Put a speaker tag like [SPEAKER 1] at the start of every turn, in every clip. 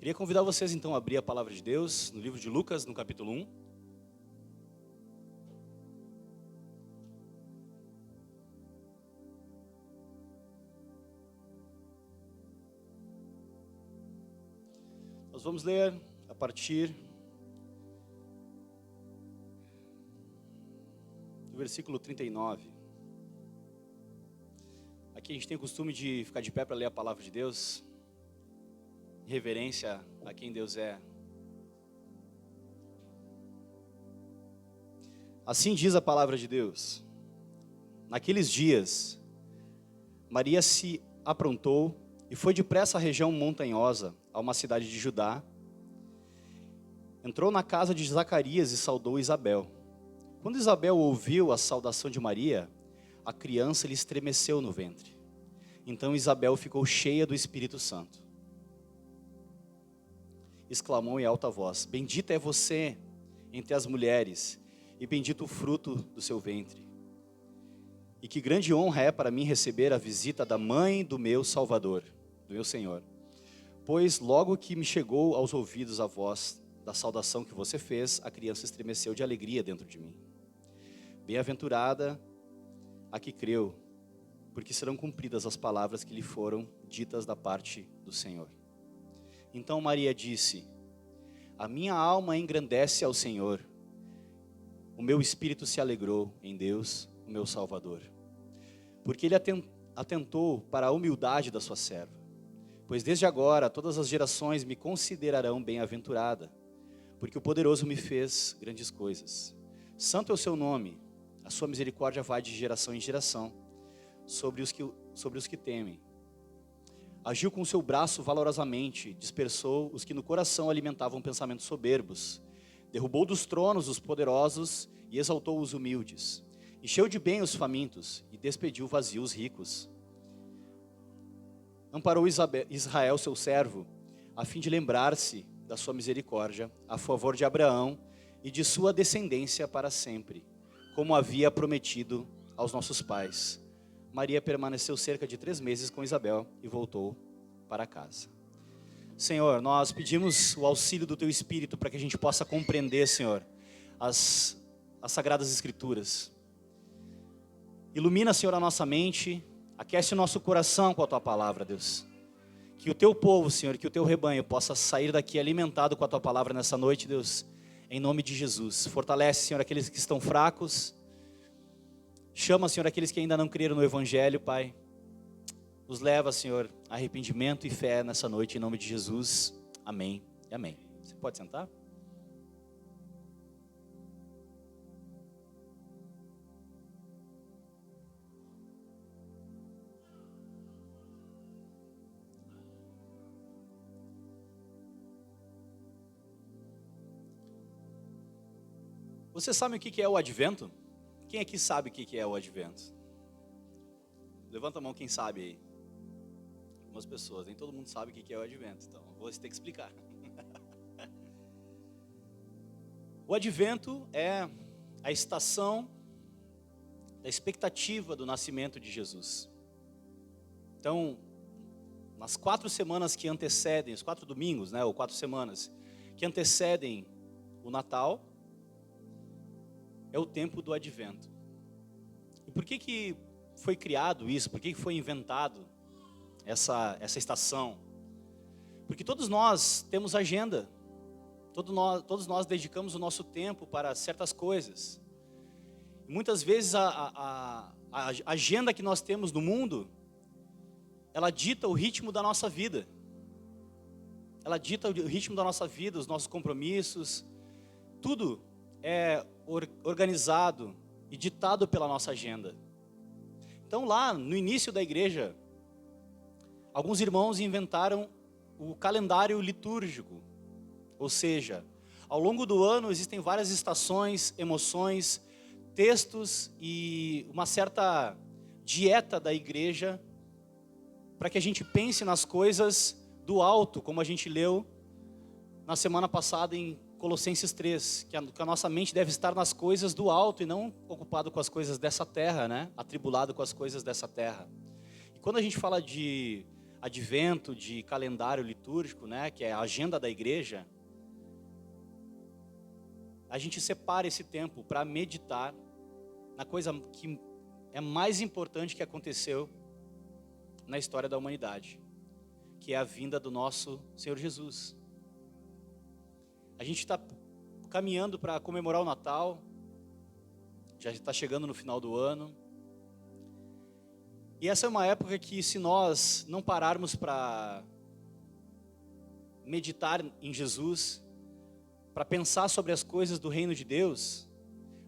[SPEAKER 1] Queria convidar vocês então a abrir a palavra de Deus no livro de Lucas, no capítulo 1. Nós vamos ler a partir do versículo 39. Aqui a gente tem o costume de ficar de pé para ler a palavra de Deus, em reverência a quem Deus é. Assim diz a palavra de Deus: naqueles dias, Maria se aprontou e foi depressa à região montanhosa, a uma cidade de Judá. Entrou na casa de Zacarias e saudou Isabel. Quando Isabel ouviu a saudação de Maria, a criança lhe estremeceu no ventre. Então Isabel ficou cheia do Espírito Santo. Exclamou em alta voz: bendita é você entre as mulheres, e bendito o fruto do seu ventre. E que grande honra é para mim receber a visita da mãe do meu Salvador, do meu Senhor. Pois logo que me chegou aos ouvidos a voz da saudação que você fez, a criança estremeceu de alegria dentro de mim. Bem-aventurada a que creu, porque serão cumpridas as palavras que lhe foram ditas da parte do Senhor. Então Maria disse: a minha alma engrandece ao Senhor, o meu espírito se alegrou em Deus, o meu Salvador, porque Ele atentou para a humildade da sua serva. Pois desde agora todas as gerações me considerarão bem-aventurada, porque o poderoso me fez grandes coisas. Santo é o seu nome, a sua misericórdia vai de geração em geração sobre os que temem. Agiu com o seu braço valorosamente, dispersou os que no coração alimentavam pensamentos soberbos, derrubou dos tronos os poderosos e exaltou os humildes, encheu de bem os famintos e despediu vazios os ricos. Amparou Israel, seu servo, a fim de lembrar-se da sua misericórdia, a favor de Abraão e de sua descendência para sempre, como havia prometido aos nossos pais. Maria permaneceu cerca de 3 meses com Isabel e voltou para casa. Senhor, nós pedimos o auxílio do Teu Espírito para que a gente possa compreender, Senhor, as Sagradas Escrituras. Ilumina, Senhor, a nossa mente, aquece o nosso coração com a Tua palavra, Deus. Que o Teu povo, Senhor, que o Teu rebanho possa sair daqui alimentado com a Tua palavra nessa noite, Deus, em nome de Jesus. Fortalece, Senhor, aqueles que estão fracos. Chama, Senhor, aqueles que ainda não creram no Evangelho, Pai. Nos leva, Senhor, a arrependimento e fé nessa noite, em nome de Jesus. Amém e amém. Você pode sentar? Você sabe o que é o advento? Quem aqui sabe o que é o advento? Levanta a mão quem sabe aí. Algumas pessoas, nem todo mundo sabe o que é o advento, então vou ter que explicar. O advento é a estação da expectativa do nascimento de Jesus. Então, nas 4 semanas que antecedem, os 4 domingos, né, ou 4 semanas, que antecedem o Natal, é o tempo do advento. E por que foi criado isso? Por que foi inventado essa estação? Porque todos nós temos agenda. Todos nós dedicamos o nosso tempo para certas coisas. E muitas vezes a agenda que nós temos no mundo, ela dita o ritmo da nossa vida. Ela dita o ritmo da nossa vida, os nossos compromissos. Tudo é organizado e ditado pela nossa agenda. Então lá no início da igreja, alguns irmãos inventaram o calendário litúrgico. Ou seja, ao longo do ano existem várias estações, emoções, textos e uma certa dieta da igreja para que a gente pense nas coisas do alto, como a gente leu na semana passada em Colossenses 3, que a nossa mente deve estar nas coisas do alto e não ocupado com as coisas dessa terra, né? Atribulado com as coisas dessa terra. E quando a gente fala de advento, de calendário litúrgico, né, que é a agenda da igreja, a gente separa esse tempo para meditar na coisa que é mais importante que aconteceu na história da humanidade, que é a vinda do nosso Senhor Jesus. A gente está caminhando para comemorar o Natal, já está chegando no final do ano. E essa é uma época que, se nós não pararmos para meditar em Jesus, para pensar sobre as coisas do reino de Deus,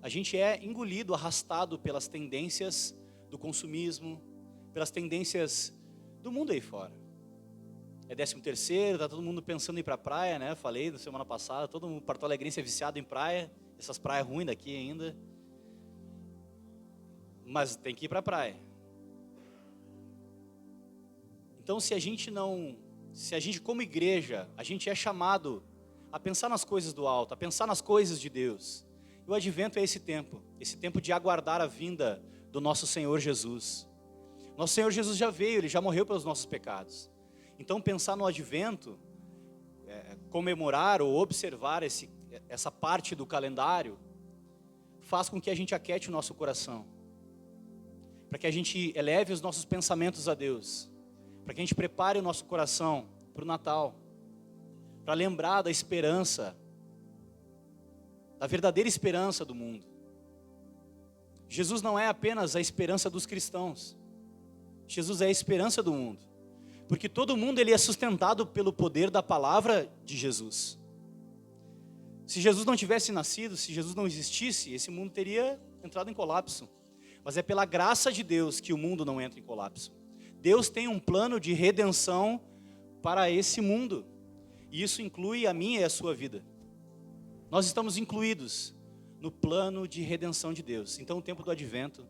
[SPEAKER 1] a gente é engolido, arrastado pelas tendências do consumismo, pelas tendências do mundo aí fora. É 13º, tá todo mundo pensando em ir para a praia, né? Falei na semana passada, todo mundo Porto Alegrense é viciado em praia, essas praias ruins daqui ainda. Mas tem que ir para a praia. Então, se a gente como igreja, a gente é chamado a pensar nas coisas do alto, a pensar nas coisas de Deus. E o advento é esse tempo de aguardar a vinda do nosso Senhor Jesus. Nosso Senhor Jesus já veio, Ele já morreu pelos nossos pecados. Então, pensar no advento, comemorar ou observar essa parte do calendário, faz com que a gente aquete o nosso coração, para que a gente eleve os nossos pensamentos a Deus, para que a gente prepare o nosso coração para o Natal, para lembrar da esperança, da verdadeira esperança do mundo. Jesus não é apenas a esperança dos cristãos, Jesus é a esperança do mundo, porque todo mundo ele é sustentado pelo poder da palavra de Jesus. Se Jesus não tivesse nascido, se Jesus não existisse, esse mundo teria entrado em colapso. Mas é pela graça de Deus que o mundo não entra em colapso. Deus tem um plano de redenção para esse mundo, e isso inclui a minha e a sua vida. Nós estamos incluídos no plano de redenção de Deus. Então o tempo do advento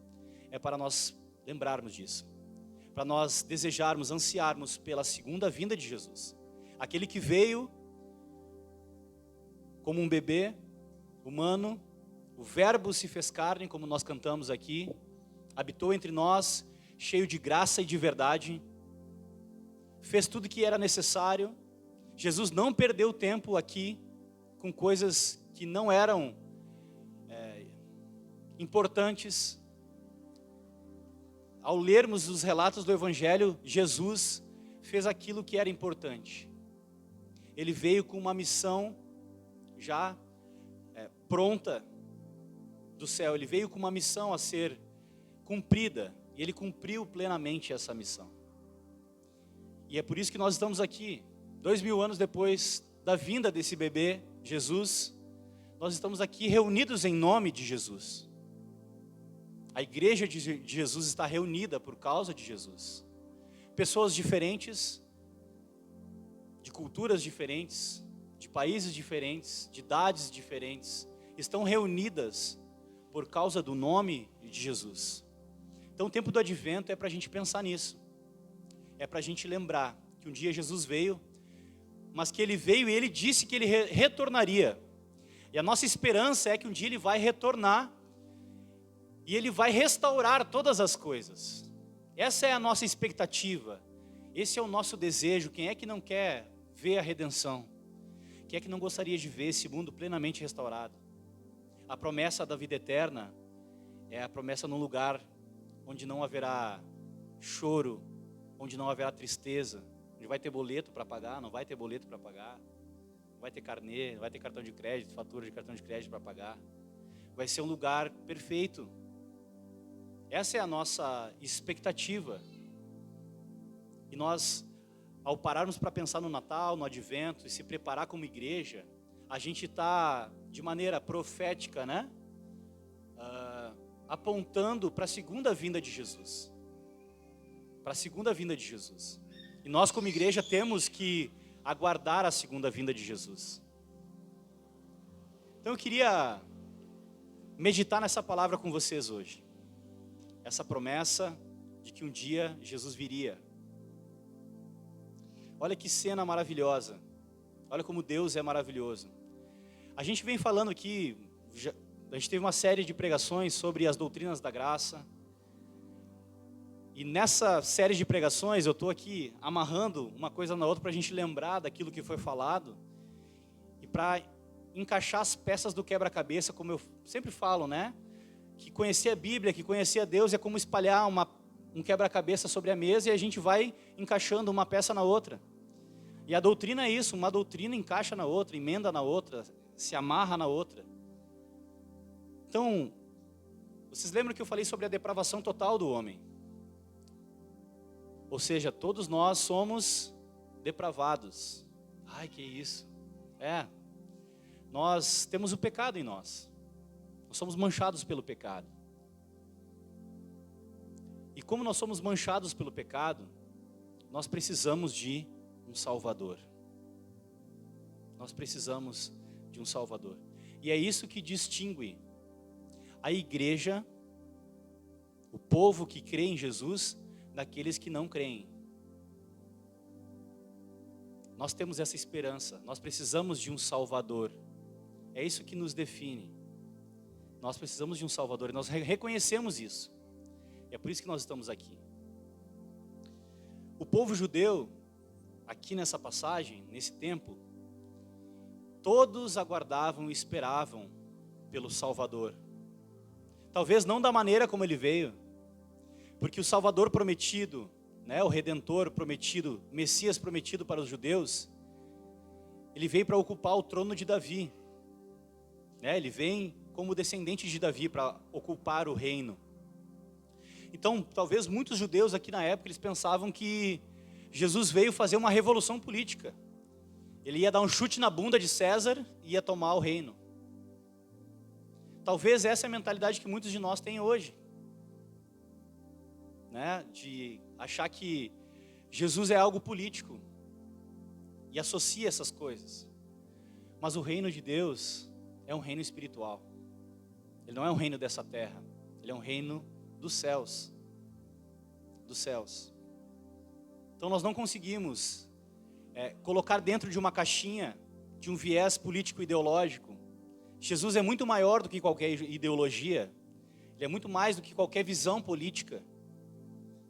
[SPEAKER 1] é para nós lembrarmos disso, para nós desejarmos, ansiarmos pela segunda vinda de Jesus, aquele que veio como um bebê humano, o verbo se fez carne, como nós cantamos aqui, habitou entre nós, cheio de graça e de verdade, fez tudo que era necessário. Jesus não perdeu tempo aqui com coisas que não eram importantes. Ao lermos os relatos do Evangelho, Jesus fez aquilo que era importante. Ele veio com uma missão já pronta do céu. Ele veio com uma missão a ser cumprida, e Ele cumpriu plenamente essa missão. E é por isso que nós estamos aqui, 2000 anos depois da vinda desse bebê, Jesus, nós estamos aqui reunidos em nome de Jesus. A igreja de Jesus está reunida por causa de Jesus. Pessoas diferentes, de culturas diferentes, de países diferentes, de idades diferentes, estão reunidas por causa do nome de Jesus. Então o tempo do advento é para a gente pensar nisso. É para a gente lembrar que um dia Jesus veio, mas que Ele veio e Ele disse que Ele retornaria. E a nossa esperança é que um dia Ele vai retornar e Ele vai restaurar todas as coisas. Essa é a nossa expectativa. Esse é o nosso desejo. Quem é que não quer ver a redenção? Quem é que não gostaria de ver esse mundo plenamente restaurado? A promessa da vida eterna é a promessa num lugar onde não haverá choro, onde não haverá tristeza, onde vai ter boleto para pagar, não vai ter boleto para pagar, não vai ter carnê, não vai ter cartão de crédito, fatura de cartão de crédito para pagar. Vai ser um lugar perfeito. Essa é a nossa expectativa. E nós, ao pararmos para pensar no Natal, no Advento e se preparar como igreja, a gente está de maneira profética, né? Apontando para a segunda vinda de Jesus. Para a segunda vinda de Jesus. E nós como igreja temos que aguardar a segunda vinda de Jesus. Então eu queria meditar nessa palavra com vocês hoje. Essa promessa de que um dia Jesus viria. Olha que cena maravilhosa. Olha como Deus é maravilhoso. A gente vem falando aqui, a gente teve uma série de pregações sobre as doutrinas da graça. E nessa série de pregações, eu estou aqui amarrando uma coisa na outra para a gente lembrar daquilo que foi falado e para encaixar as peças do quebra-cabeça, como eu sempre falo, né? Que conhecer a Bíblia, que conhecer a Deus é como espalhar um quebra-cabeça sobre a mesa e a gente vai encaixando uma peça na outra. E a doutrina é isso, uma doutrina encaixa na outra, emenda na outra, se amarra na outra. Então, vocês lembram que eu falei sobre a depravação total do homem? Ou seja, todos nós somos depravados. Ai, que isso? Nós temos o pecado em nós. Nós somos manchados pelo pecado. E como nós somos manchados pelo pecado, nós precisamos de um Salvador. Nós precisamos de um Salvador. E é isso que distingue a igreja, o povo que crê em Jesus, daqueles que não creem. Nós temos essa esperança, nós precisamos de um Salvador. É isso que nos define. Nós precisamos de um Salvador e nós reconhecemos isso. E é por isso que nós estamos aqui. O povo judeu, aqui nessa passagem, nesse tempo, todos aguardavam e esperavam pelo Salvador. Talvez não da maneira como ele veio, porque o Salvador prometido, o Redentor prometido, o Messias prometido para os judeus, ele veio para ocupar o trono de Davi. Ele vem como descendente de Davi para ocupar o reino. Então, talvez muitos judeus aqui na época, eles pensavam que Jesus veio fazer uma revolução política. Ele ia dar um chute na bunda de César e ia tomar o reino. Talvez essa é a mentalidade que muitos de nós têm hoje. De achar que Jesus é algo político e associa essas coisas. Mas o reino de Deus é um reino espiritual. Ele não é um reino dessa terra. Ele é um reino dos céus. Dos céus. Então nós não conseguimos colocar dentro de uma caixinha, de um viés político-ideológico. Jesus é muito maior do que qualquer ideologia. Ele é muito mais do que qualquer visão política.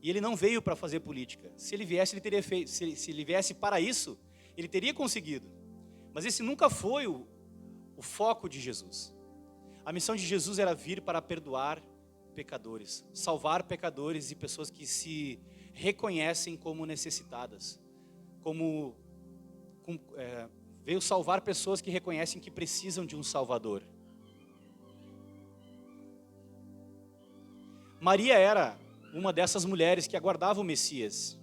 [SPEAKER 1] E ele não veio para fazer política. Se ele viesse, ele teria feito. Se ele viesse para isso, ele teria conseguido. Mas esse nunca foi o foco de Jesus. A missão de Jesus era vir para perdoar pecadores, salvar pecadores e pessoas que se reconhecem como necessitadas. Veio salvar pessoas que reconhecem que precisam de um Salvador. Maria era uma dessas mulheres que aguardava o Messias.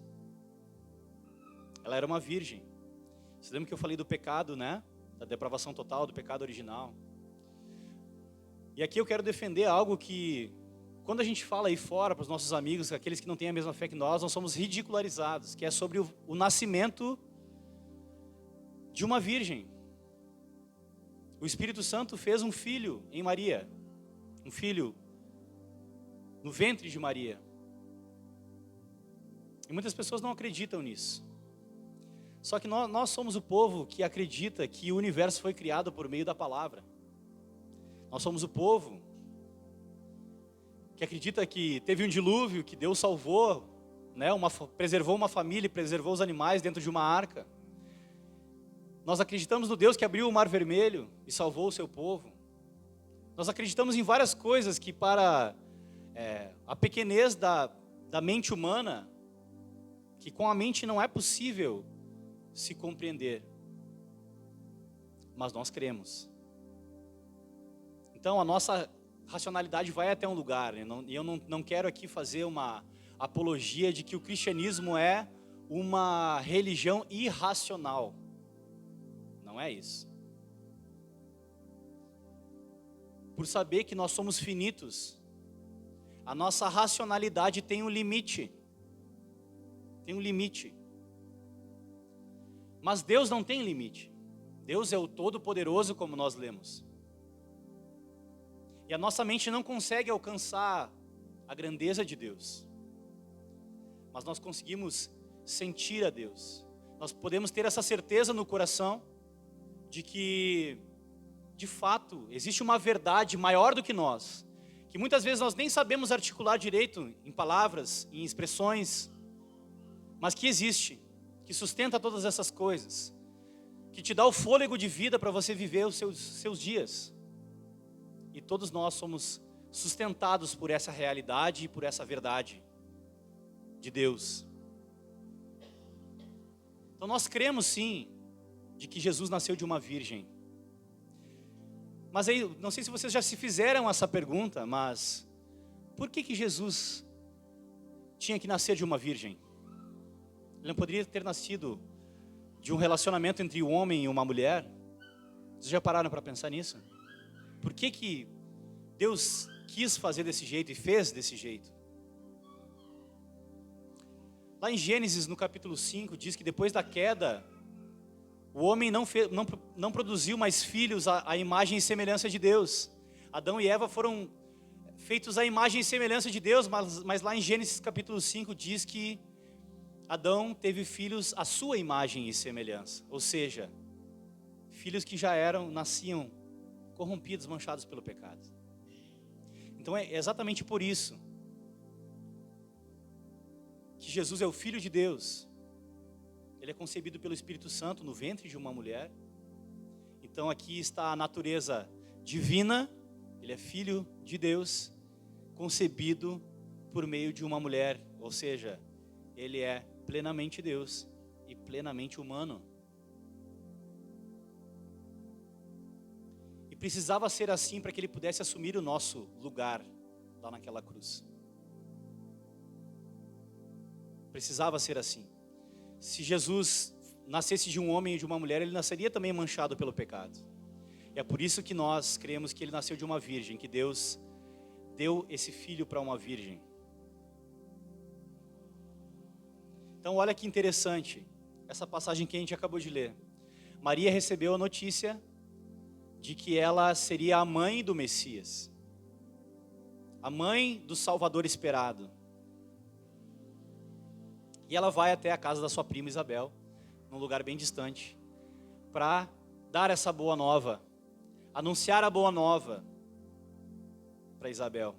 [SPEAKER 1] Ela era uma virgem. Você lembra que eu falei do pecado, da depravação total, do pecado original? E aqui eu quero defender algo que, quando a gente fala aí fora para os nossos amigos, aqueles que não têm a mesma fé que nós somos ridicularizados, que é sobre o nascimento de uma virgem. O Espírito Santo fez um filho em Maria, um filho no ventre de Maria. E muitas pessoas não acreditam nisso. Só que nós somos o povo que acredita que o universo foi criado por meio da palavra. Nós somos o povo que acredita que teve um dilúvio, que Deus salvou, preservou uma família, preservou os animais dentro de uma arca. Nós acreditamos no Deus que abriu o Mar Vermelho e salvou o seu povo. Nós acreditamos em várias coisas que para a pequenez da mente humana, que com a mente não é possível se compreender. Mas nós cremos. Então a nossa racionalidade vai até um lugar. E eu não quero aqui fazer uma apologia de que o cristianismo é uma religião irracional. Não é isso. Por saber que nós somos finitos, a nossa racionalidade tem um limite. Tem um limite. Mas Deus não tem limite. Deus é o Todo-Poderoso, como nós lemos. E a nossa mente não consegue alcançar a grandeza de Deus. Mas nós conseguimos sentir a Deus. Nós podemos ter essa certeza no coração de que, de fato, existe uma verdade maior do que nós, que muitas vezes nós nem sabemos articular direito em palavras, em expressões, mas que existe, que sustenta todas essas coisas, que te dá o fôlego de vida para você viver os seus dias. E todos nós somos sustentados por essa realidade e por essa verdade de Deus. Então nós cremos sim, de que Jesus nasceu de uma virgem. Mas aí, não sei se vocês já se fizeram essa pergunta, mas por que Jesus tinha que nascer de uma virgem? Ele não poderia ter nascido de um relacionamento entre um homem e uma mulher? Vocês já pararam para pensar nisso? Por que Deus quis fazer desse jeito e fez desse jeito? Lá em Gênesis, no capítulo 5, diz que depois da queda, o homem não produziu mais filhos à imagem e semelhança de Deus. Adão e Eva foram feitos à imagem e semelhança de Deus, mas lá em Gênesis capítulo 5 diz que Adão teve filhos à sua imagem e semelhança. Ou seja, filhos que já nasciam corrompidos, manchados pelo pecado. Então é exatamente por isso que Jesus é o Filho de Deus. Ele é concebido pelo Espírito Santo no ventre de uma mulher. Então aqui está a natureza divina. Ele é Filho de Deus, concebido por meio de uma mulher. Ou seja, ele é plenamente Deus e plenamente humano. E precisava ser assim para que ele pudesse assumir o nosso lugar lá naquela cruz. Precisava ser assim. Se Jesus nascesse de um homem e de uma mulher, ele nasceria também manchado pelo pecado. E é por isso que nós cremos que ele nasceu de uma virgem, que Deus deu esse filho para uma virgem. Então olha que interessante, essa passagem que a gente acabou de ler. Maria recebeu a notícia de que ela seria a mãe do Messias, a mãe do Salvador esperado. E ela vai até a casa da sua prima Isabel, num lugar bem distante, para dar essa boa nova, anunciar a boa nova para Isabel.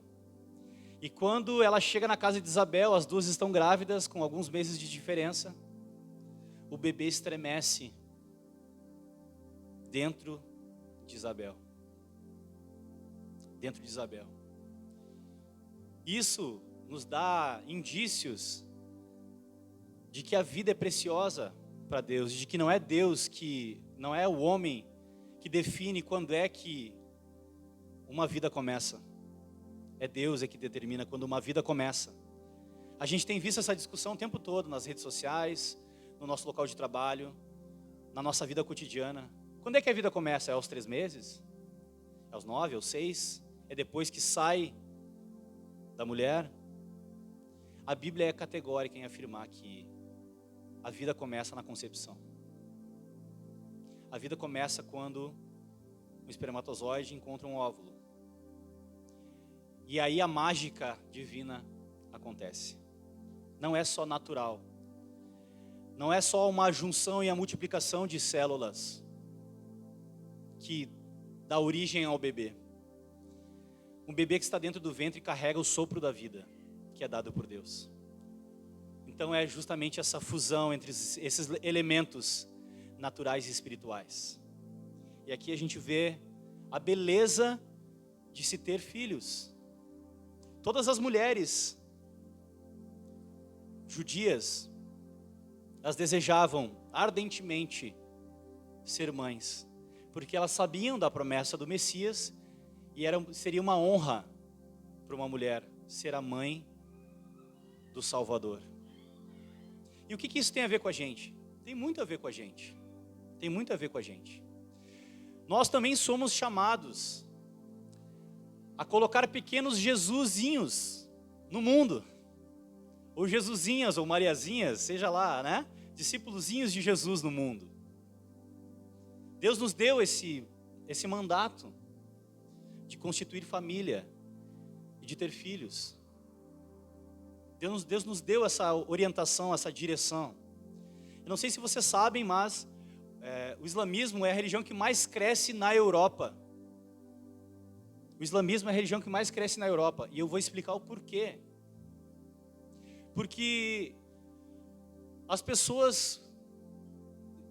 [SPEAKER 1] E quando ela chega na casa de Isabel, as duas estão grávidas, com alguns meses de diferença, o bebê estremece dentro de Isabel. Dentro de Isabel. Isso nos dá indícios de que a vida é preciosa para Deus, de que não é Deus não é o homem que define quando é que uma vida começa. É Deus que determina quando uma vida começa. A gente tem visto essa discussão o tempo todo nas redes sociais, no nosso local de trabalho, na nossa vida cotidiana. Quando é que a vida começa? É aos 3 meses? É aos 9, aos 6? É depois que sai da mulher? A Bíblia é categórica em afirmar que a vida começa na concepção. A vida começa quando o espermatozoide encontra um óvulo. E aí a mágica divina acontece. Não é só natural. Não é só uma junção e a multiplicação de células que dá origem ao bebê. Um bebê que está dentro do ventre carrega o sopro da vida, que é dado por Deus. Então é justamente essa fusão entre esses elementos naturais e espirituais. E aqui a gente vê a beleza de se ter filhos. Todas as mulheres judias, elas desejavam ardentemente ser mães, porque elas sabiam da promessa do Messias e seria uma honra para uma mulher ser a mãe do Salvador. E o que isso tem a ver com a gente? Tem muito a ver com a gente. Tem muito a ver com a gente. Nós também somos chamados a colocar pequenos Jesusinhos no mundo. Ou Jesusinhas, ou Mariazinhas, seja lá, né? Discípulozinhos de Jesus no mundo. Deus nos deu esse mandato de constituir família e de ter filhos. Deus nos deu essa orientação, essa direção. Eu não sei se vocês sabem, mas o islamismo é a religião que mais cresce na Europa. O O islamismo é a religião que mais cresce na Europa. E eu vou explicar o porquê. Porque as pessoas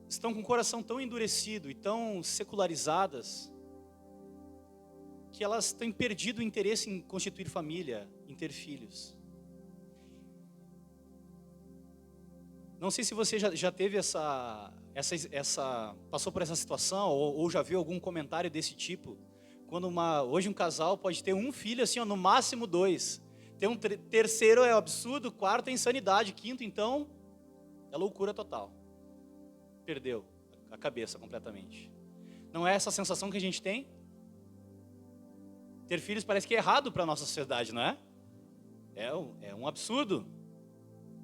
[SPEAKER 1] estão com o coração tão endurecido e tão secularizadas que elas têm perdido o interesse em constituir família, em ter filhos. Não sei se você já teve passou por essa situação ou já viu algum comentário desse tipo. Quando hoje um casal pode ter um filho, assim, ó, no máximo 2. Ter um terceiro é absurdo, quarto é insanidade, quinto, então, é loucura total. Perdeu a cabeça completamente. Não é essa a sensação que a gente tem? Ter filhos parece que é errado para a nossa sociedade, não é? É um absurdo.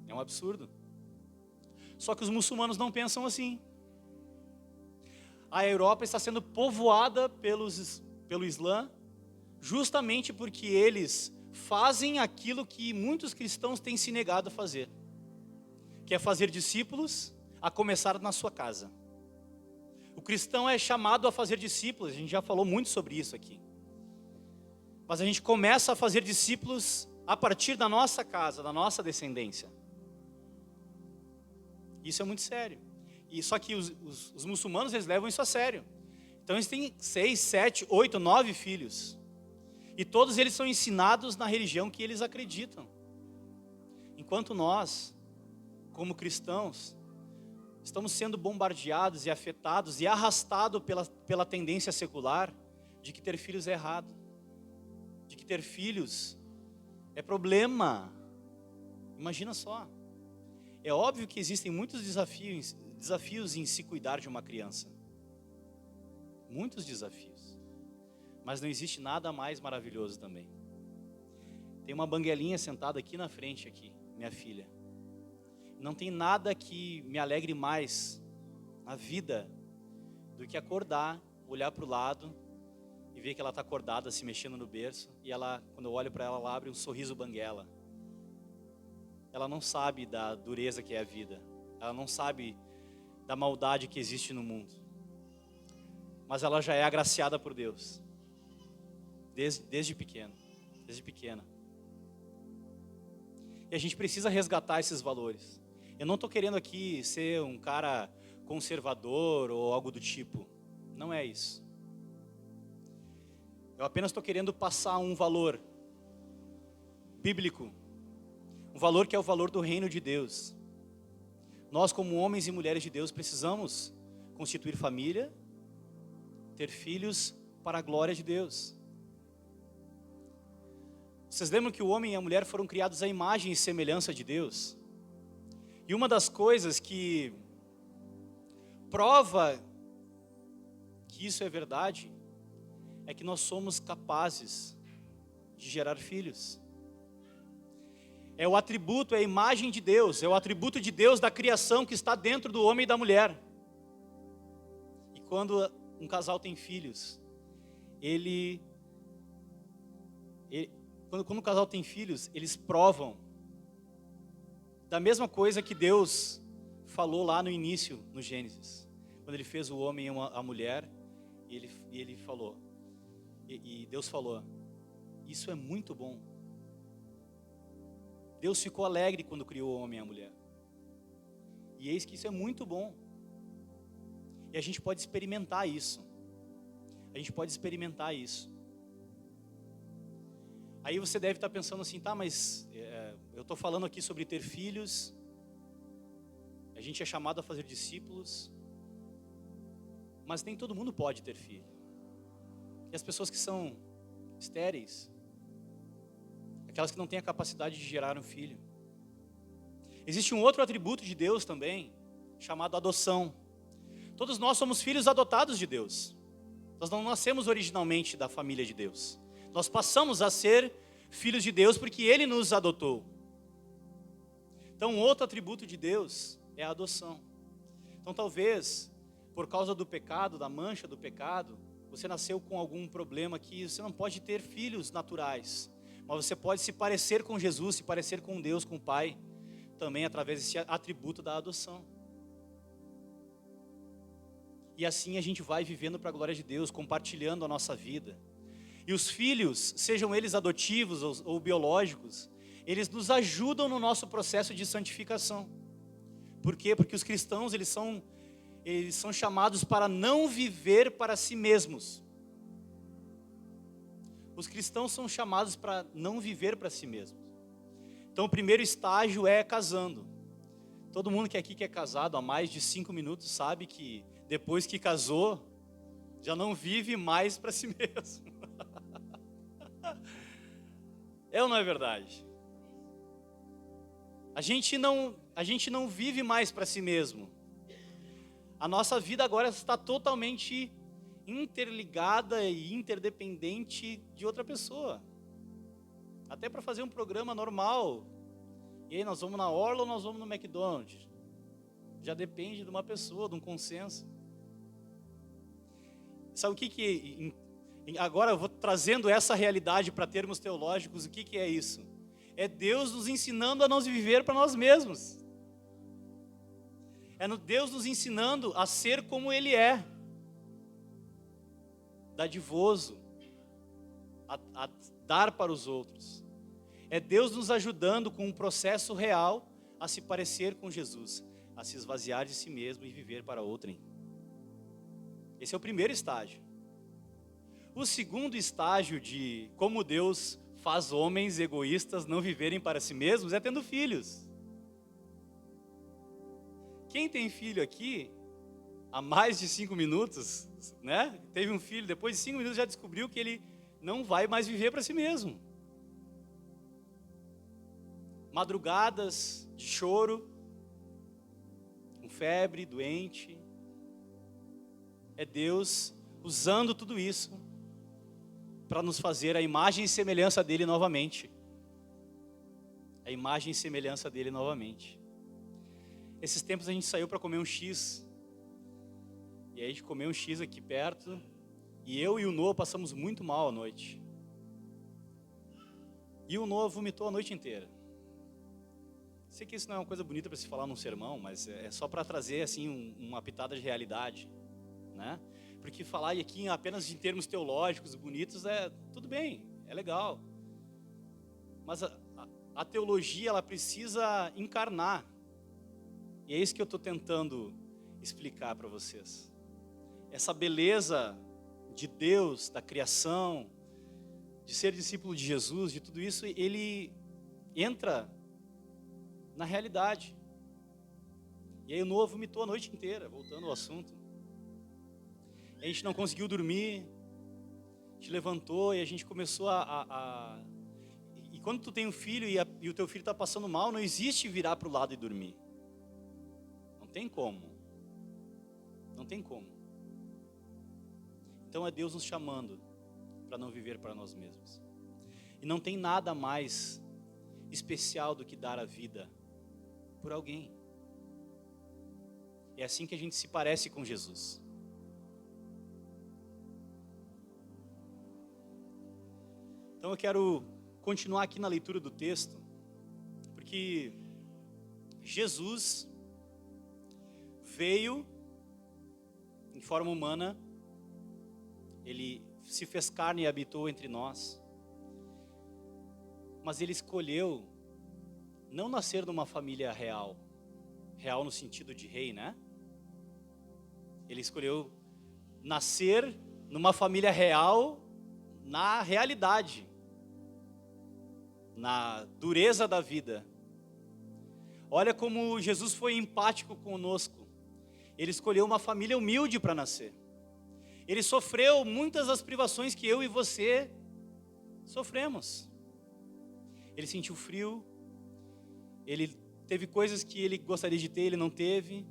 [SPEAKER 1] É um absurdo. Só que os muçulmanos não pensam assim. A Europa está sendo povoada pelo Islã, justamente porque eles fazem aquilo que muitos cristãos têm se negado a fazer, que é fazer discípulos, a começar na sua casa. O cristão é chamado a fazer discípulos, a gente já falou muito sobre isso aqui. Mas a gente começa a fazer discípulos a partir da nossa casa, da nossa descendência. Isso é muito sério. E só que os muçulmanos, eles levam isso a sério. Então eles têm 6, 7, 8, 9 filhos. E todos eles são ensinados na religião que eles acreditam. Enquanto nós, como cristãos, estamos sendo bombardeados e afetados e arrastados pela tendência secular de que ter filhos é errado. De que ter filhos é problema. Imagina só. É óbvio que existem muitos desafios em se cuidar de uma criança. Muitos desafios. Mas não existe nada mais maravilhoso também. Tem uma banguelinha sentada aqui na frente, aqui, minha filha. Não tem nada que me alegre mais na vida do que acordar, olhar para o lado e ver que ela está acordada, se mexendo no berço. E ela, quando eu olho para ela, ela abre um sorriso banguela. Ela não sabe da dureza que é a vida. Ela não sabe da maldade que existe no mundo. Mas ela já é agraciada por Deus. Desde pequena. E a gente precisa resgatar esses valores. Eu não estou querendo aqui ser um cara conservador ou algo do tipo. Não é isso. Eu apenas estou querendo passar um valor bíblico. Um valor que é o valor do reino de Deus. Nós, como homens e mulheres de Deus, precisamos constituir família, ter filhos para a glória de Deus. Vocês lembram que o homem e a mulher foram criados à imagem e semelhança de Deus? E uma das coisas que prova que isso é verdade é que nós somos capazes de gerar filhos. É o atributo, é a imagem de Deus, é o atributo de Deus da criação que está dentro do homem e da mulher. E quando um casal tem filhos, quando um casal tem filhos, eles provam da mesma coisa que Deus falou lá no início, no Gênesis. Quando ele fez o homem e a mulher, ele falou, e Deus falou, isso é muito bom. Deus ficou alegre quando criou o homem e a mulher. E eis que isso é muito bom. E a gente pode experimentar isso. Aí você deve estar pensando assim, tá, mas eu estou falando aqui sobre ter filhos. A gente é chamado a fazer discípulos. Mas nem todo mundo pode ter filho. E as pessoas que são estéreis, aquelas que não têm a capacidade de gerar um filho. Existe um outro atributo de Deus também, chamado adoção. Todos nós somos filhos adotados de Deus. Nós não nascemos originalmente da família de Deus. Nós passamos a ser filhos de Deus porque Ele nos adotou. Então, outro atributo de Deus é a adoção. Então, talvez, por causa do pecado, da mancha do pecado, você nasceu com algum problema que você não pode ter filhos naturais. Mas você pode se parecer com Jesus, se parecer com Deus, com o Pai, também através desse atributo da adoção. E assim a gente vai vivendo para a glória de Deus, compartilhando a nossa vida. E os filhos, sejam eles adotivos ou biológicos, eles nos ajudam no nosso processo de santificação. Por quê? Porque os cristãos, eles são chamados para não viver para si mesmos. Os cristãos são chamados para não viver para si mesmos. Então o primeiro estágio é casando. Todo mundo que aqui que é casado há mais de 5 minutos sabe que depois que casou, já não vive mais para si mesmo. É ou não é verdade? A gente não vive mais para si mesmo. A nossa vida agora está totalmente interligada e interdependente de outra pessoa. Até para fazer um programa normal. E aí, nós vamos na Orla ou nós vamos no McDonald's? Já depende de uma pessoa, de um consenso. Sabe o que agora eu vou trazendo essa realidade para termos teológicos, o que é isso? É Deus nos ensinando a não viver para nós mesmos. É Deus nos ensinando a ser como Ele é. Dadivoso. A dar para os outros. É Deus nos ajudando com um processo real a se parecer com Jesus. A se esvaziar de si mesmo e viver para outrem. Esse é o primeiro estágio. O segundo estágio de como Deus faz homens egoístas não viverem para si mesmos é tendo filhos. Quem tem filho aqui, há mais de 5 minutos, né? Teve um filho, depois de 5 minutos já descobriu que ele não vai mais viver para si mesmo. Madrugadas de choro, com febre, doente. É Deus usando tudo isso para nos fazer a imagem e semelhança dele novamente. A imagem e semelhança dele novamente. Esses tempos a gente saiu para comer um X. E aí a gente comeu um X aqui perto. E eu e o Noah passamos muito mal à noite. E o Noah vomitou a noite inteira. Sei que isso não é uma coisa bonita para se falar num sermão, mas é só para trazer assim uma pitada de realidade, né? Porque falar aqui apenas em termos teológicos bonitos tudo bem, é legal. Mas a teologia ela precisa encarnar. E é isso que eu estou tentando explicar para vocês. Essa beleza de Deus, da criação, de ser discípulo de Jesus, de tudo isso, ele entra na realidade. E aí o Noah vomitou a noite inteira, voltando ao assunto. A gente não conseguiu dormir, a gente levantou e a gente começou E quando tu tem um filho e o teu filho está passando mal, não existe virar para o lado e dormir. Não tem como. Não tem como. Então é Deus nos chamando para não viver para nós mesmos. E não tem nada mais especial do que dar a vida por alguém. É assim que a gente se parece com Jesus. Então eu quero continuar aqui na leitura do texto, porque Jesus veio em forma humana, Ele se fez carne e habitou entre nós, mas Ele escolheu não nascer numa família real no sentido de rei, né? Ele escolheu nascer numa família real, na realidade, na dureza da vida. Olha como Jesus foi empático conosco. Ele escolheu uma família humilde para nascer. Ele sofreu muitas das privações que eu e você sofremos. Ele sentiu frio. Ele teve coisas que ele gostaria de ter, ele não teve.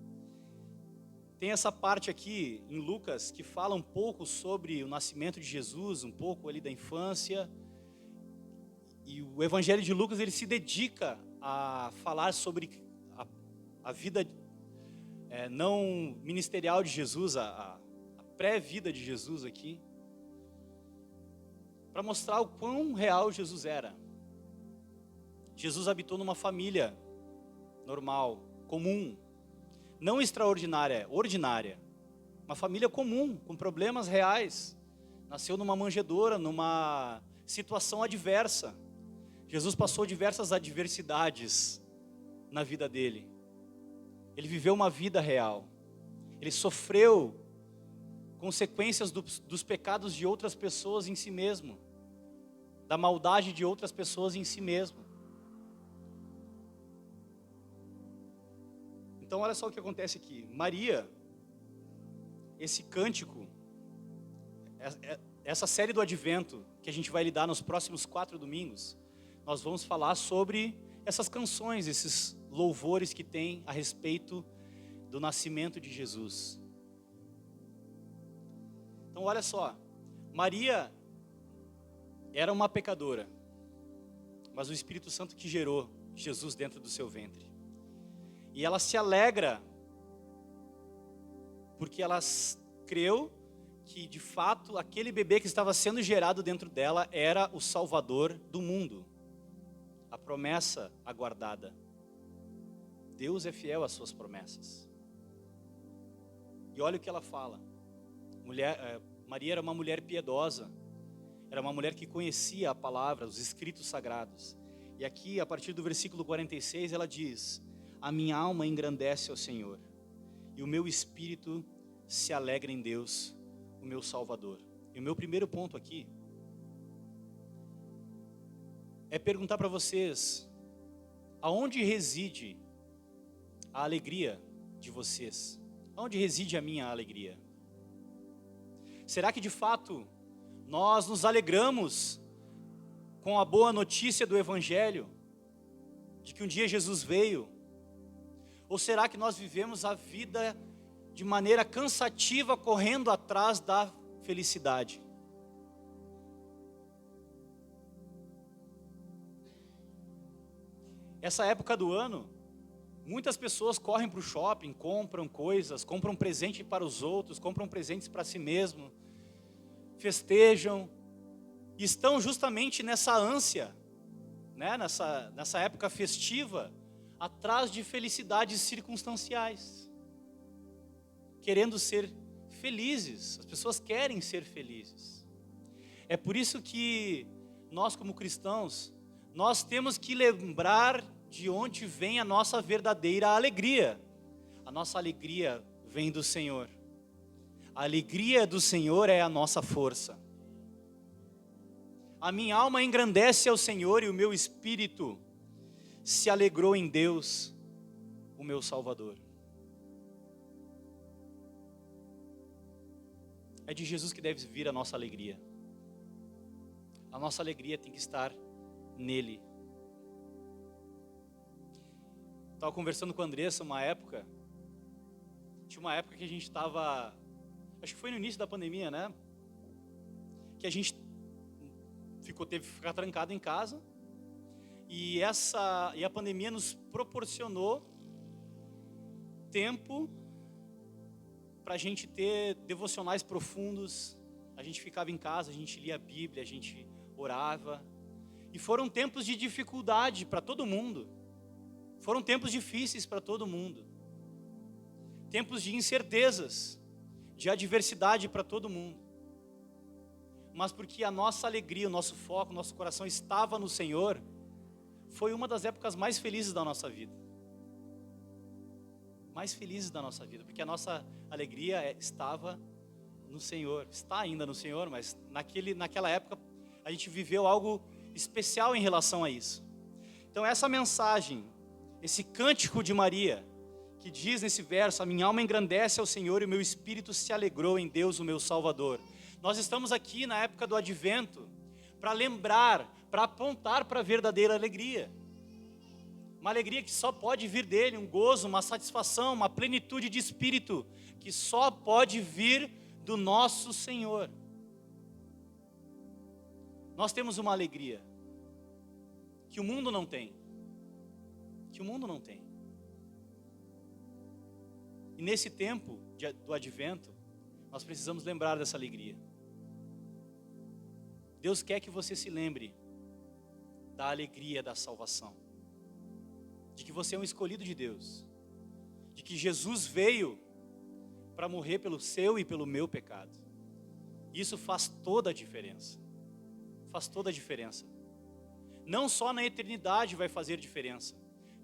[SPEAKER 1] Tem essa parte aqui em Lucas que fala um pouco sobre o nascimento de Jesus, um pouco ali da infância. E o Evangelho de Lucas, ele se dedica a falar sobre a vida não ministerial de Jesus, a pré-vida de Jesus aqui, para mostrar o quão real Jesus era. Jesus habitou numa família normal, comum, não extraordinária, ordinária. Uma família comum, com problemas reais, nasceu numa manjedoura, numa situação adversa. Jesus passou diversas adversidades na vida dele. Ele viveu uma vida real. Ele sofreu consequências dos pecados de outras pessoas em si mesmo, da maldade de outras pessoas em si mesmo. Então olha só o que acontece aqui. Maria, esse cântico, essa série do Advento, que a gente vai lidar nos próximos 4 domingos, nós vamos falar sobre essas canções, esses louvores que tem a respeito do nascimento de Jesus. Então olha só, Maria era uma pecadora, mas o Espírito Santo que gerou Jesus dentro do seu ventre. E ela se alegra, porque ela creu que de fato aquele bebê que estava sendo gerado dentro dela era o Salvador do mundo. A promessa aguardada. Deus é fiel às suas promessas. E olha o que ela fala. Maria era uma mulher piedosa. Era uma mulher que conhecia a palavra, os escritos sagrados. E aqui, a partir do versículo 46, ela diz: a minha alma engrandece ao Senhor, e o meu espírito se alegra em Deus, o meu Salvador. E o meu primeiro ponto aqui é perguntar para vocês: aonde reside a alegria de vocês? Aonde reside a minha alegria? Será que de fato nós nos alegramos com a boa notícia do Evangelho, de que um dia Jesus veio? Ou será que nós vivemos a vida de maneira cansativa, correndo atrás da felicidade? Essa época do ano, muitas pessoas correm para o shopping, compram coisas, compram presente para os outros, compram presentes para si mesmo, festejam, e estão justamente nessa ânsia, né? nessa época festiva, atrás de felicidades circunstanciais, querendo ser felizes. As pessoas querem ser felizes. É por isso que nós, como cristãos, nós temos que lembrar de onde vem a nossa verdadeira alegria. A nossa alegria vem do Senhor. A alegria do Senhor é a nossa força. A minha alma engrandece ao Senhor e o meu espírito se alegrou em Deus, o meu Salvador. É de Jesus que deve vir a nossa alegria. A nossa alegria tem que estar nele. Estava conversando com a Andressa tinha uma época que a gente estava, acho que foi no início da pandemia, né? Que a gente teve que ficar trancado em casa. E a pandemia nos proporcionou tempo para a gente ter devocionais profundos. A gente ficava em casa, a gente lia a Bíblia, a gente orava. E foram tempos de dificuldade para todo mundo. Foram tempos difíceis para todo mundo. Tempos de incertezas, de adversidade para todo mundo. Mas porque a nossa alegria, o nosso foco, o nosso coração estava no Senhor, foi uma das épocas mais felizes da nossa vida. Mais felizes da nossa vida, porque a nossa alegria estava no Senhor. Está ainda no Senhor, mas naquela época a gente viveu algo especial em relação a isso. Então essa mensagem, esse cântico de Maria, que diz nesse verso: a minha alma engrandece ao Senhor e o meu espírito se alegrou em Deus, o meu Salvador. Nós estamos aqui na época do Advento para lembrar, para apontar para a verdadeira alegria. Uma alegria que só pode vir dele, um gozo, uma satisfação, uma plenitude de espírito, que só pode vir do nosso Senhor. Nós temos uma alegria que o mundo não tem. Que o mundo não tem. E nesse tempo do Advento, nós precisamos lembrar dessa alegria. Deus quer que você se lembre da alegria da salvação, de que você é um escolhido de Deus, de que Jesus veio para morrer pelo seu e pelo meu pecado. Isso faz toda a diferença. Faz toda a diferença. Não só na eternidade vai fazer diferença.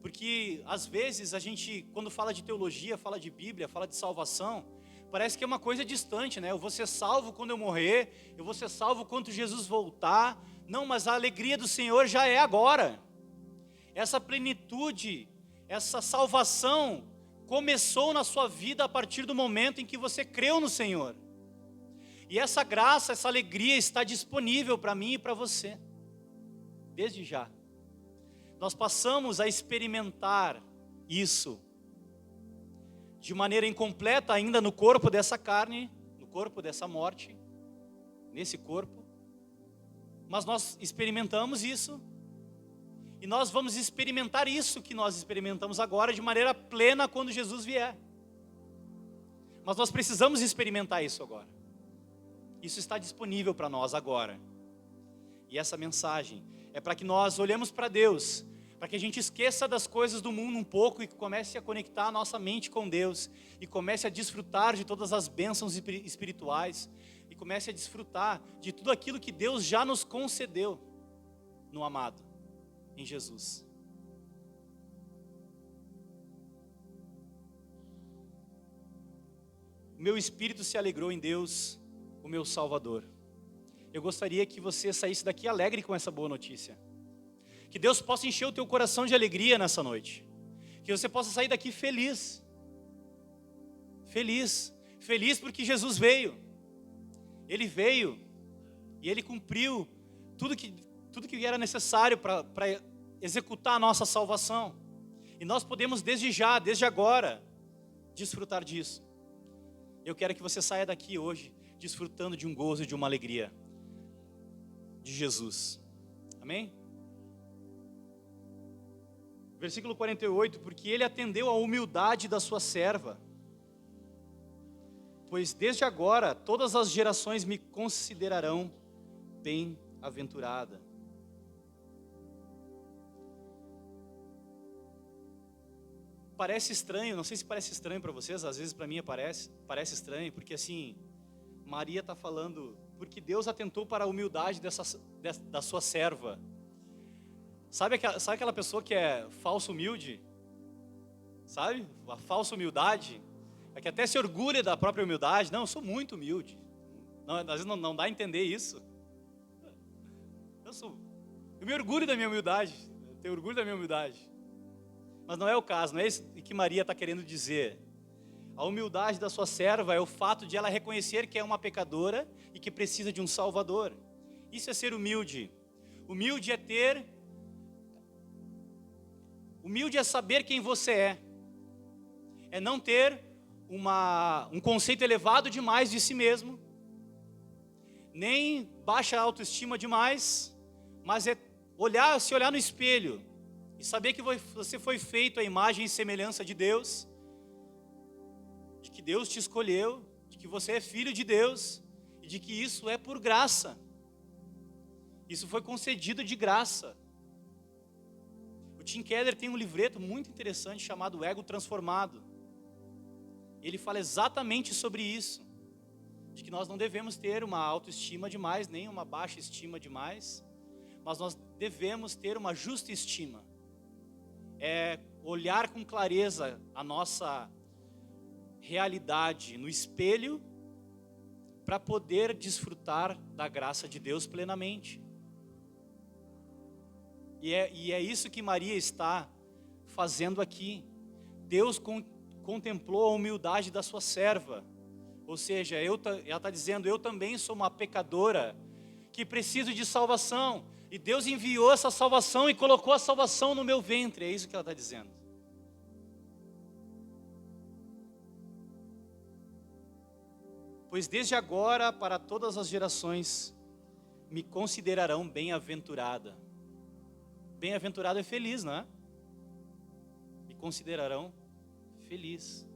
[SPEAKER 1] Porque às vezes a gente, quando fala de teologia, fala de Bíblia, fala de salvação, parece que é uma coisa distante, né? Eu vou ser salvo quando eu morrer, eu vou ser salvo quando Jesus voltar. Não, mas a alegria do Senhor já é agora. Essa plenitude, essa salvação começou na sua vida a partir do momento em que você creu no Senhor. E essa graça, essa alegria está disponível para mim e para você, desde já. Nós passamos a experimentar isso de maneira incompleta ainda no corpo dessa carne, no corpo dessa morte, nesse corpo. Mas nós experimentamos isso, e nós vamos experimentar isso que nós experimentamos agora de maneira plena quando Jesus vier. Mas nós precisamos experimentar isso agora. Isso está disponível para nós agora. E essa mensagem é para que nós olhemos para Deus, para que a gente esqueça das coisas do mundo um pouco e comece a conectar a nossa mente com Deus, e comece a desfrutar de todas as bênçãos espirituais, e comece a desfrutar de tudo aquilo que Deus já nos concedeu no amado, em Jesus. O meu espírito se alegrou em Deus, o meu Salvador. Eu gostaria que você saísse daqui alegre com essa boa notícia. Que Deus possa encher o teu coração de alegria nessa noite. Que você possa sair daqui feliz. Feliz. Feliz porque Jesus veio. Ele veio e Ele cumpriu tudo que era necessário para executar a nossa salvação. E nós podemos desde já, desde agora, desfrutar disso. Eu quero que você saia daqui hoje desfrutando de um gozo e de uma alegria de Jesus. Amém? Versículo 48, porque ele atendeu à humildade da sua serva, pois desde agora todas as gerações me considerarão bem-aventurada. Parece estranho, não sei se parece estranho para vocês, às vezes para mim parece estranho, porque assim, Maria está falando, porque Deus atentou para a humildade da sua serva. Sabe aquela pessoa que é falso humilde? Sabe? A falsa humildade. É que até se orgulha da própria humildade. Não, eu sou muito humilde. Não, às vezes não dá a entender isso. Eu me orgulho da minha humildade. Eu tenho orgulho da minha humildade. Mas não é o caso, não é isso que Maria está querendo dizer. A humildade da sua serva é o fato de ela reconhecer que é uma pecadora e que precisa de um Salvador. Isso é ser humilde. Humilde é saber quem você é. É não ter um conceito elevado demais de si mesmo, nem baixa autoestima demais, mas é se olhar no espelho e saber que você foi feito à imagem e semelhança de Deus, de que Deus te escolheu, de que você é filho de Deus e de que isso é por graça. Isso foi concedido de graça. O Tim Keller tem um livreto muito interessante chamado Ego Transformado. Ele fala exatamente sobre isso, de que nós não devemos ter uma autoestima demais, nem uma baixa estima demais, mas nós devemos ter uma justa estima. É olhar com clareza a nossa realidade no espelho para poder desfrutar da graça de Deus plenamente. E é isso que Maria está fazendo aqui. Deus contemplou a humildade da sua serva. Ou seja, ela está dizendo, eu também sou uma pecadora que preciso de salvação. E Deus enviou essa salvação e colocou a salvação no meu ventre. É isso que ela está dizendo. Pois desde agora, para todas as gerações, me considerarão bem-aventurada. Bem-aventurado é feliz, não é? Me considerarão feliz.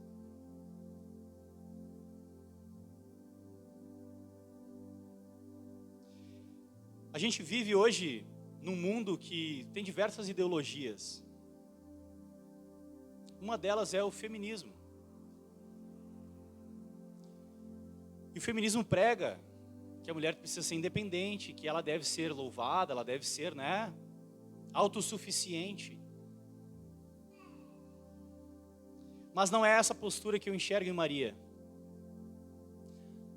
[SPEAKER 1] A gente vive hoje num mundo que tem diversas ideologias. Uma delas é o feminismo. E o feminismo prega que a mulher precisa ser independente, que ela deve ser louvada, ela deve ser, né, autossuficiente. Mas não é essa postura que eu enxergo em Maria.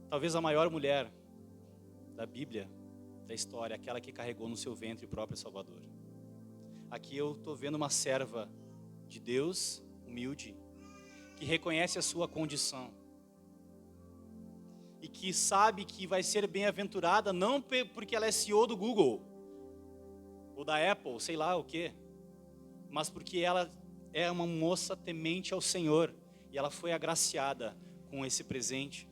[SPEAKER 1] Talvez a maior mulher da Bíblia, da história, aquela que carregou no seu ventre o próprio Salvador. Aqui eu estou vendo uma serva de Deus, humilde, que reconhece a sua condição e que sabe que vai ser bem-aventurada não porque ela é CEO do Google ou da Apple, sei lá o quê, mas porque ela é uma moça temente ao Senhor e ela foi agraciada com esse presente.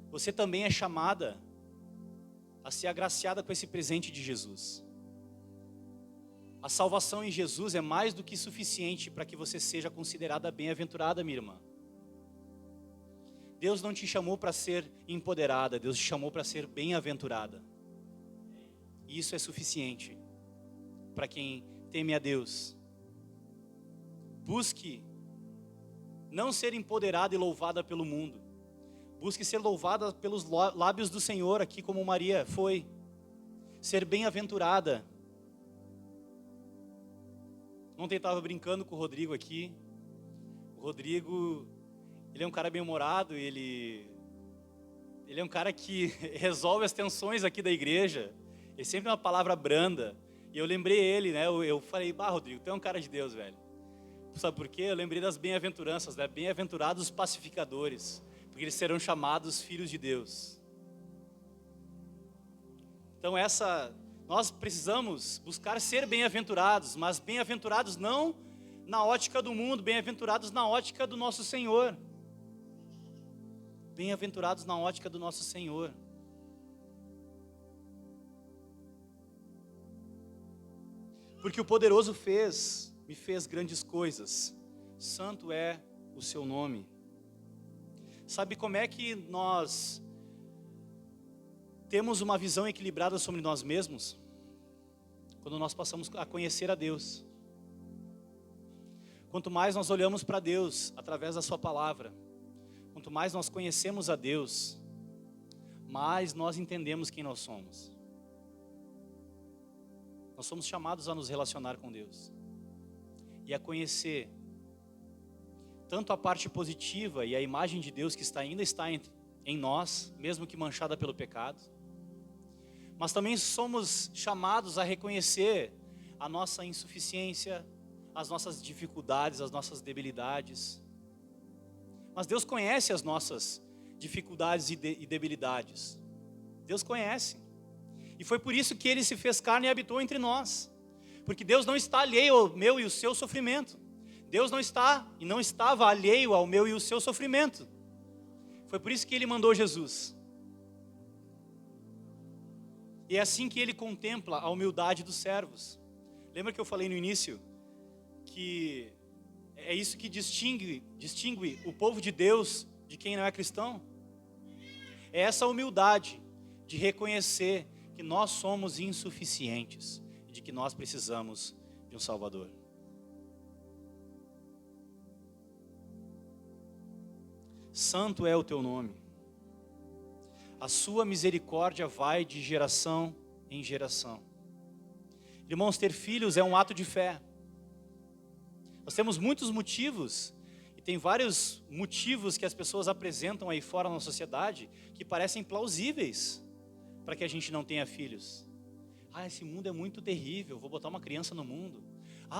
[SPEAKER 1] Você também é chamada a ser agraciada com esse presente de Jesus. A salvação em Jesus é mais do que suficiente para que você seja considerada bem-aventurada, minha irmã. Deus não te chamou para ser empoderada, Deus te chamou para ser bem-aventurada. E isso é suficiente para quem teme a Deus. Busque não ser empoderada e louvada pelo mundo. Busque ser louvada pelos lábios do Senhor, aqui como Maria foi. Ser bem-aventurada. Ontem eu estava brincando com o Rodrigo aqui. O Rodrigo, ele é um cara bem-humorado, ele é um cara que resolve as tensões aqui da igreja. Ele sempre é uma palavra branda. E eu lembrei ele, né? Eu falei, Rodrigo, tu é um cara de Deus, velho. Sabe por quê? Eu lembrei das bem-aventuranças, né? Bem-aventurados os pacificadores, porque eles serão chamados filhos de Deus. Então nós precisamos buscar ser bem-aventurados, mas bem-aventurados não na ótica do mundo, bem-aventurados na ótica do nosso Senhor. Bem-aventurados na ótica do nosso Senhor. Porque o poderoso me fez grandes coisas. Santo é o seu nome. Sabe como é que nós temos uma visão equilibrada sobre nós mesmos? Quando nós passamos a conhecer a Deus. Quanto mais nós olhamos para Deus através da sua palavra, quanto mais nós conhecemos a Deus, mais nós entendemos quem nós somos. Nós somos chamados a nos relacionar com Deus e a conhecer tanto a parte positiva e a imagem de Deus que ainda está em nós, mesmo que manchada pelo pecado, mas também somos chamados a reconhecer a nossa insuficiência, as nossas dificuldades, as nossas debilidades. Mas Deus conhece as nossas dificuldades e debilidades. Deus conhece. E foi por isso que Ele se fez carne e habitou entre nós. Porque Deus não está alheio ao meu e o seu sofrimento. Deus não está e não estava alheio ao meu e o seu sofrimento. Foi por isso que Ele mandou Jesus. E é assim que Ele contempla a humildade dos servos. Lembra que eu falei no início que é isso que distingue o povo de Deus de quem não é cristão? É essa humildade de reconhecer que nós somos insuficientes e de que nós precisamos de um Salvador. Santo é o teu nome. A sua misericórdia vai de geração em geração. Irmãos, ter filhos é um ato de fé. Nós temos muitos motivos, e tem vários motivos que as pessoas apresentam aí fora na sociedade, que parecem plausíveis para que a gente não tenha filhos. Esse mundo é muito terrível, vou botar uma criança no mundo.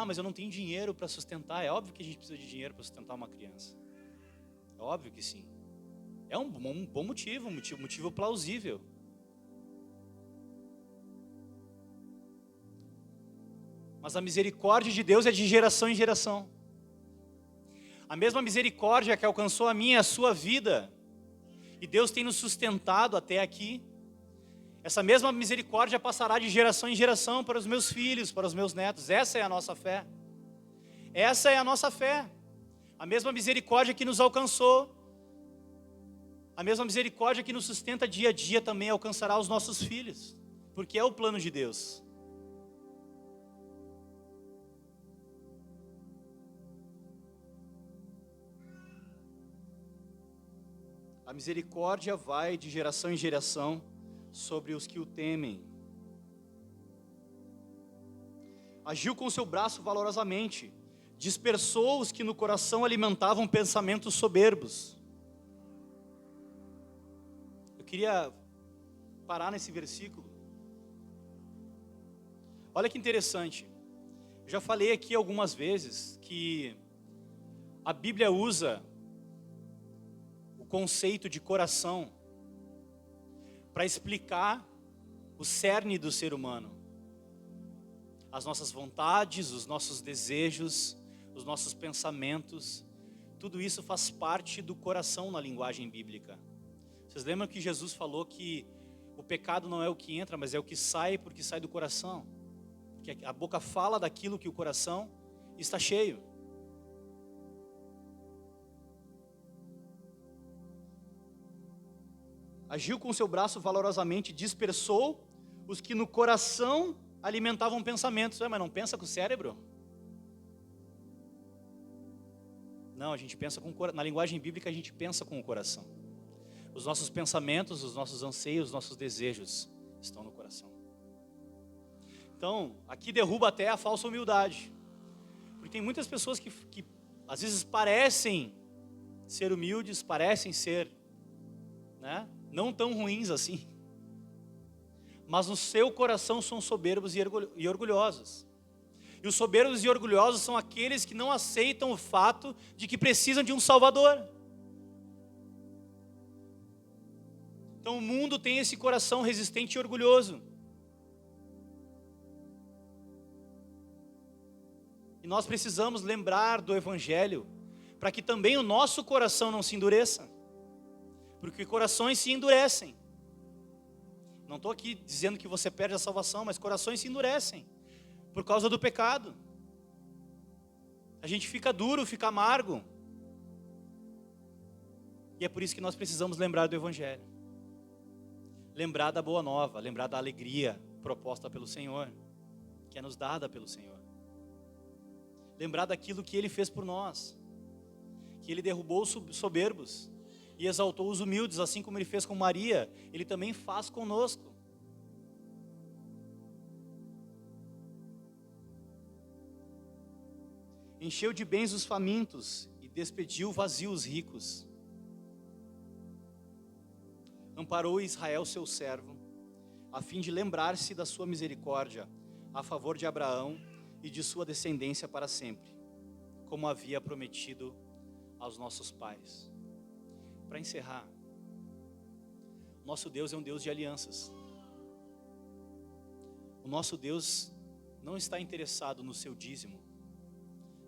[SPEAKER 1] Mas eu não tenho dinheiro para sustentar. É óbvio que a gente precisa de dinheiro para sustentar uma criança. É óbvio que sim. É um bom motivo, motivo plausível. Mas a misericórdia de Deus é de geração em geração. A mesma misericórdia que alcançou a minha e a sua vida, e Deus tem nos sustentado até aqui, essa mesma misericórdia passará de geração em geração para os meus filhos, para os meus netos. Essa é a nossa fé. Essa é a nossa fé. A mesma misericórdia que nos alcançou, a mesma misericórdia que nos sustenta dia a dia também alcançará os nossos filhos, porque é o plano de Deus. misericórdia vai de geração em geração sobre os que o temem. Agiu com seu braço valorosamente, dispersou os que no coração alimentavam pensamentos soberbos. Eu queria parar nesse versículo. Olha que interessante. Eu já falei aqui algumas vezes que a Bíblia usa o conceito de coração para explicar o cerne do ser humano. As nossas vontades, os nossos desejos, os nossos pensamentos, tudo isso faz parte do coração na linguagem bíblica. Vocês lembram que Jesus falou que o pecado não é o que entra, mas é o que sai, porque sai do coração. Porque a boca fala daquilo que o coração está cheio. Agiu com seu braço valorosamente, dispersou os que no coração alimentavam pensamentos. Mas não pensa com o cérebro? Não, a gente pensa com o coração. Na linguagem bíblica a gente pensa com o coração. Os nossos pensamentos, os nossos anseios, os nossos desejos estão no coração. Então, aqui derruba até a falsa humildade. Porque tem muitas pessoas que às vezes parecem ser humildes, parecem ser, né, não tão ruins assim. Mas no seu coração são soberbos e orgulhosos. E os soberbos e orgulhosos são aqueles que não aceitam o fato de que precisam de um Salvador. Então o mundo tem esse coração resistente e orgulhoso. E nós precisamos lembrar do Evangelho, para que também o nosso coração não se endureça. Porque corações se endurecem. Não estou aqui dizendo que você perde a salvação, mas corações se endurecem por causa do pecado. A gente fica duro, fica amargo. E é por isso que nós precisamos lembrar do Evangelho. Lembrar da boa nova, lembrar da alegria proposta pelo Senhor, que é nos dada pelo Senhor. Lembrar daquilo que Ele fez por nós, que Ele derrubou os soberbos e exaltou os humildes, assim como Ele fez com Maria, Ele também faz conosco. Encheu de bens os famintos e despediu vazios os ricos. Amparou Israel seu servo, a fim de lembrar-se da sua misericórdia a favor de Abraão e de sua descendência para sempre, como havia prometido aos nossos pais. Para encerrar, nosso Deus é um Deus de alianças. O nosso Deus não está interessado no seu dízimo,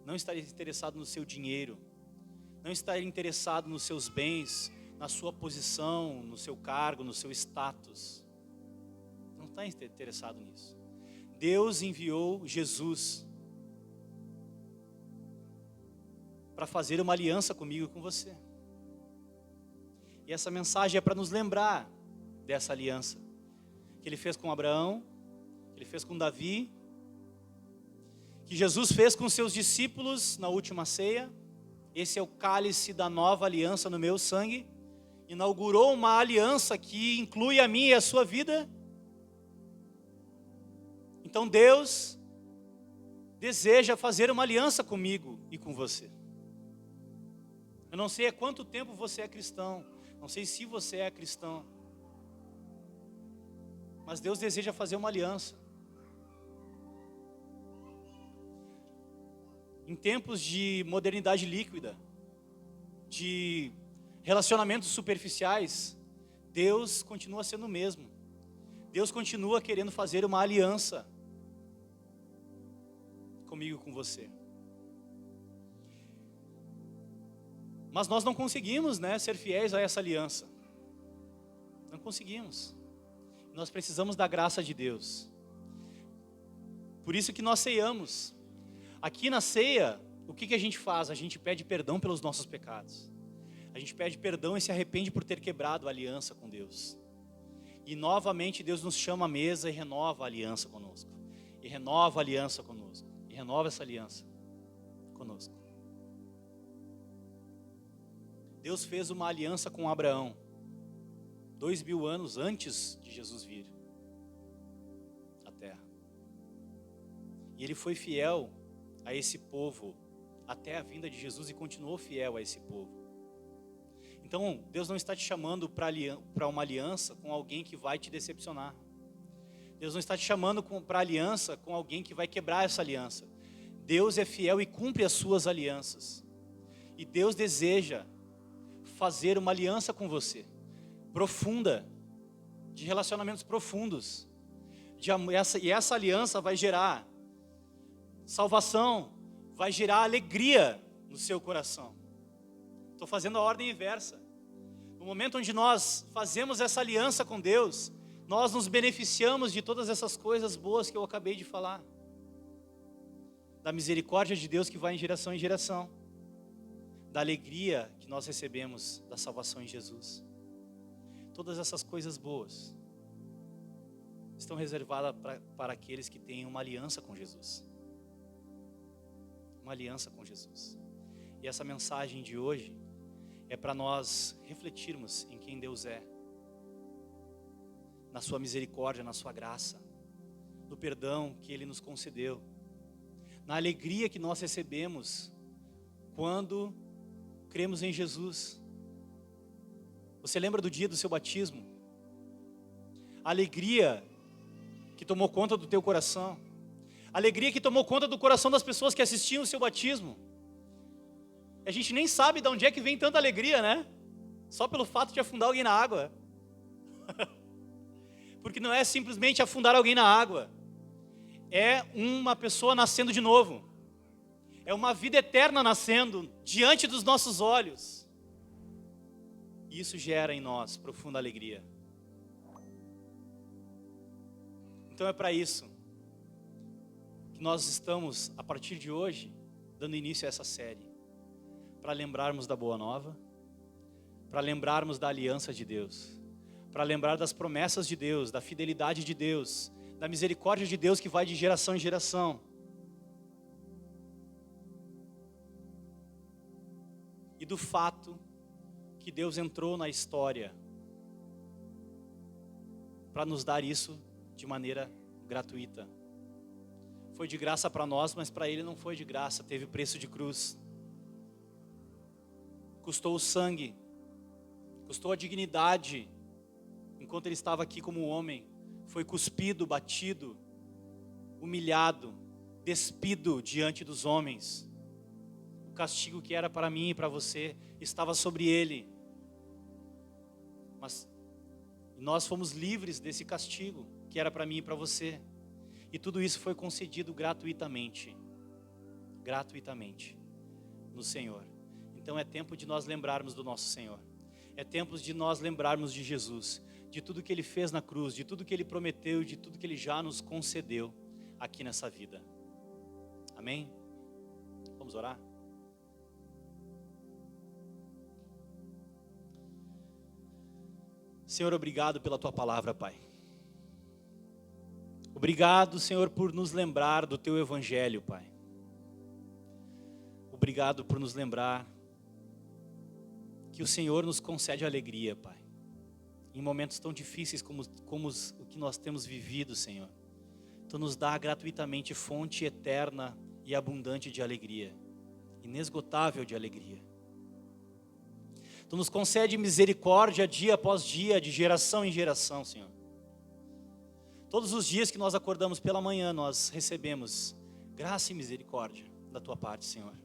[SPEAKER 1] não está interessado no seu dinheiro, não está interessado nos seus bens, na sua posição, no seu cargo, no seu status. Não está interessado nisso. Deus enviou Jesus para fazer uma aliança comigo e com você. E essa mensagem é para nos lembrar dessa aliança que Ele fez com Abraão, que Ele fez com Davi, que Jesus fez com seus discípulos na última ceia. Esse é o cálice da nova aliança no meu sangue. Inaugurou uma aliança que inclui a minha e a sua vida. Então Deus deseja fazer uma aliança comigo e com você. Eu não sei há quanto tempo você é cristão, não sei se você é cristão, mas Deus deseja fazer uma aliança. Em tempos de modernidade líquida, de relacionamentos superficiais, Deus continua sendo o mesmo. Deus continua querendo fazer uma aliança comigo e com você. Mas nós não conseguimos, ser fiéis a essa aliança. Não conseguimos. Nós precisamos da graça de Deus. Por isso que nós ceiamos. Aqui na ceia, o que a gente faz? A gente pede perdão pelos nossos pecados. A gente pede perdão e se arrepende por ter quebrado a aliança com Deus. E novamente Deus nos chama à mesa e renova a aliança conosco. E renova a aliança conosco. E renova essa aliança conosco. Deus fez uma aliança com Abraão, 2000 anos antes de Jesus vir à terra. E ele foi fiel a esse povo até a vinda de Jesus e continuou fiel a esse povo. Então, Deus não está te chamando para uma aliança com alguém que vai te decepcionar. Deus não está te chamando para aliança com alguém que vai quebrar essa aliança. Deus é fiel e cumpre as suas alianças. E Deus deseja fazer uma aliança com você, profunda, de relacionamentos profundos. E essa aliança vai gerar salvação, vai gerar alegria no seu coração. Estou fazendo a ordem inversa. No momento onde nós fazemos essa aliança com Deus, nós nos beneficiamos de todas essas coisas boas que eu acabei de falar. Da misericórdia de Deus que vai em geração. Da alegria que nós recebemos da salvação em Jesus. Todas essas coisas boas estão reservadas para aqueles que têm uma aliança com Jesus. Uma aliança com Jesus. E essa mensagem de hoje é para nós refletirmos em quem Deus é, na sua misericórdia, na sua graça, no perdão que Ele nos concedeu, na alegria que nós recebemos quando cremos em Jesus. Você lembra do dia do seu batismo? A alegria que tomou conta do teu coração, a alegria que tomou conta do coração das pessoas que assistiam o seu batismo. A gente nem sabe de onde é que vem tanta alegria, né? Só pelo fato de afundar alguém na água. Porque não é simplesmente afundar alguém na água. É uma pessoa nascendo de novo. É uma vida eterna nascendo diante dos nossos olhos. E isso gera em nós profunda alegria. Então é para isso que nós estamos, a partir de hoje, dando início a essa série. Para lembrarmos da boa nova, para lembrarmos da aliança de Deus, para lembrar das promessas de Deus, da fidelidade de Deus, da misericórdia de Deus que vai de geração em geração. E do fato que Deus entrou na história para nos dar isso de maneira gratuita. Foi de graça para nós, mas para Ele não foi de graça, teve preço de cruz. Custou o sangue, custou a dignidade, enquanto Ele estava aqui como homem, foi cuspido, batido, humilhado, despido diante dos homens. O castigo que era para mim e para você estava sobre Ele, mas nós fomos livres desse castigo que era para mim e para você, e tudo isso foi concedido gratuitamente no Senhor. Então é tempo de nós lembrarmos do nosso Senhor. É tempo de nós lembrarmos de Jesus, de tudo que Ele fez na cruz, de tudo que Ele prometeu, de tudo que Ele já nos concedeu aqui nessa vida. Amém? Vamos orar? Senhor, obrigado pela Tua palavra, Pai. Obrigado, Senhor, por nos lembrar do Teu Evangelho, Pai. Obrigado por nos lembrar que o Senhor nos concede alegria, Pai. Em momentos tão difíceis como o que nós temos vivido, Senhor. Tu nos dá gratuitamente fonte eterna e abundante de alegria. Inesgotável de alegria. Tu nos concede misericórdia dia após dia, de geração em geração, Senhor. Todos os dias que nós acordamos pela manhã, nós recebemos graça e misericórdia da Tua parte, Senhor.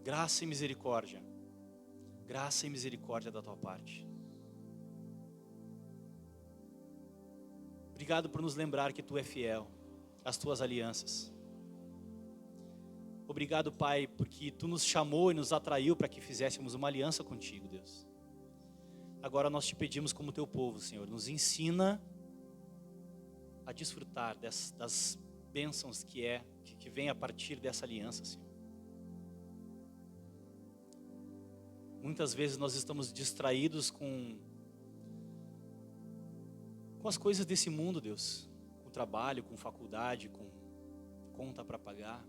[SPEAKER 1] Graça e misericórdia. Graça e misericórdia da Tua parte. Obrigado por nos lembrar que Tu é fiel às Tuas alianças. Obrigado, Pai, porque Tu nos chamou e nos atraiu para que fizéssemos uma aliança contigo, Deus. Agora nós Te pedimos como Teu povo, Senhor, nos ensina a desfrutar das bênçãos que vem a partir dessa aliança, Senhor. Muitas vezes nós estamos distraídos com as coisas desse mundo, Deus. Com trabalho, com faculdade, com conta para pagar,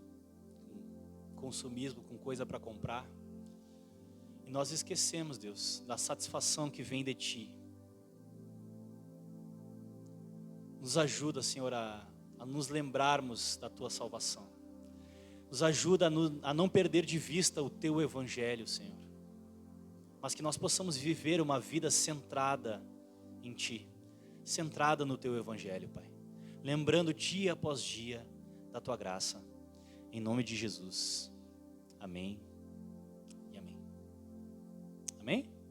[SPEAKER 1] com consumismo, com coisa para comprar. E nós esquecemos, Deus, da satisfação que vem de Ti. Nos ajuda, Senhor, a nos lembrarmos da Tua salvação. Nos ajuda a não perder de vista o Teu Evangelho, Senhor. Mas que nós possamos viver uma vida centrada em Ti, centrada no Teu Evangelho, Pai. Lembrando dia após dia da Tua graça. Em nome de Jesus. Amém e amém. Amém?